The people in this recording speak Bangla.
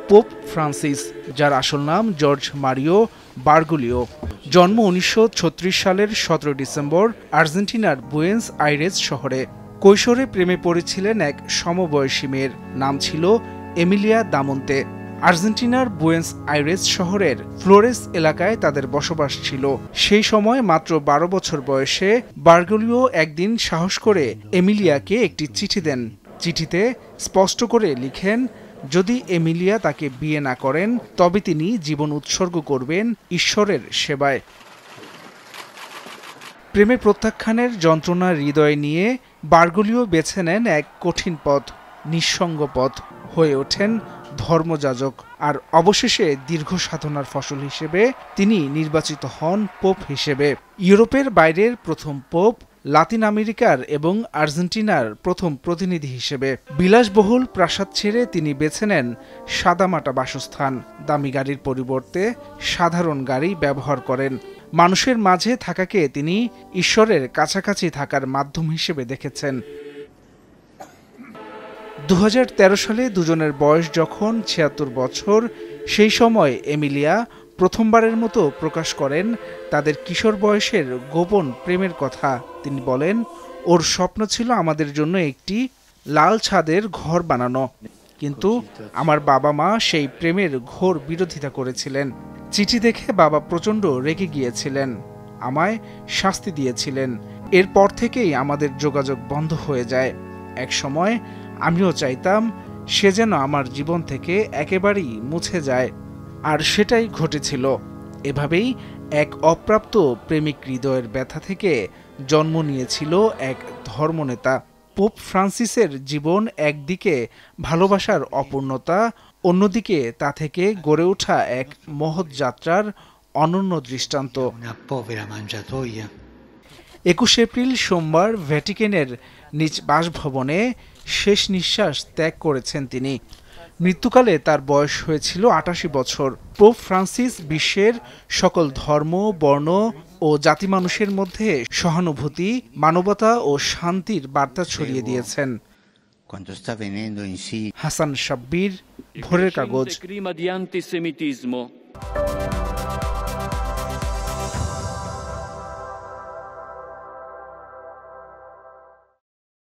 পোপ ফ্রান্সিস, যার আসল নাম জর্জ মারিও বারগোলিও। জন্ম ১৯৩৬ সালের ১৭ ডিসেম্বর আর্জেন্টিনার বুয়েন্স আইরেস শহরে। কৈশোরে প্রেমে পড়েছিলেন এক সমবয়সী মেয়ের, নাম ছিল এমিলিয়া দামোন্তে। আর্জেন্টিনার বুয়েন্স আইরেস শহরের ফ্লোরেস এলাকায় তাদের বসবাস ছিল। সেই সময় মাত্র ১২ বছর বয়সে বারগোলিও একদিন সাহস করে এমিলিয়াকে একটি চিঠি দেন। চিঠিতে স্পষ্ট করে লিখেন, যদি এমিলিয়া তাকে বিয়ে না করেন তবে তিনি জীবন উৎসর্গ করবেন ঈশ্বরের সেবায়। প্রেমে প্রত্যাখ্যানের যন্ত্রণা হৃদয়ে নিয়ে বারগোলিও বেছে নেন এক কঠিন পথ, নিঃসঙ্গ পথ। হয়ে ওঠেন ধর্মযাজক, আর অবশেষে দীর্ঘ সাধনার ফসল হিসেবে তিনি নির্বাচিত হন পোপ হিসেবে। ইউরোপের বাইরের প্রথম পোপ, লাতিন আমেরিকার এবং আর্জেন্টিনার প্রথম প্রতিনিধি হিসেবে। বিলাসবহুল প্রাসাদ ছেড়ে তিনি বেছে নেন সাদামাটা বাসস্থান। দামি গাড়ির পরিবর্তে সাধারণ গাড়ি ব্যবহার করেন। মানুষের মাঝে থাকাকে তিনি ঈশ্বরের কাছাকাছি থাকার মাধ্যম হিসেবে দেখেছেন। ২০১৩ সালে দুজনের বয়স যখন ৭৬ বছর, সেই সময় এমিলিয়া প্রথমবারের মতো প্রকাশ করেন তাদের কিশোর বয়সের গোপন প্রেমের কথা। তিনি বলেন, ওর স্বপ্ন ছিল আমাদের জন্য একটি লাল ছাদের ঘর বানানো, কিন্তু আমার বাবা মা সেই প্রেমের ঘোর বিরোধিতা করেছিলেন। চিঠি দেখে বাবা প্রচণ্ড রেগে গিয়েছিলেন, আমায় শাস্তি দিয়েছিলেন। এরপর থেকেই আমাদের যোগাযোগ বন্ধ হয়ে যায়। এক সময় আমিও চাইতাম সে যেন আমার জীবন থেকে একেবারেই মুছে যায়, আর সেটাই ঘটেছিল। এভাবেই এক অপ্রাপ্ত প্রেমিক হৃদয়ের ব্যথা থেকে জন্ম নিয়েছিল এক ধর্মনেতা। পোপ ফ্রান্সিসের জীবন একদিকে ভালোবাসার অপূর্ণতা, অন্যদিকে তা থেকে গড়ে ওঠা এক মহৎ যাত্রার অনন্য দৃষ্টান্ত। ২১ এপ্রিল সোমবার ভ্যাটিকানের নিজ বাসভবনে শেষ নিঃশ্বাস ত্যাগ করেছেন তিনি। মৃত্যুকালে তার বয়স হয়েছিল ৮৮ বছর। পোপ ফ্রান্সিস বিশ্বের সকল ধর্ম, বর্ণ ও জাতি মানুষের মধ্যে সহানুভূতি, মানবতা ও শান্তির বার্তা ছড়িয়ে দিয়েছেন। হাসান সাব্বির, ভোরের কাগজ।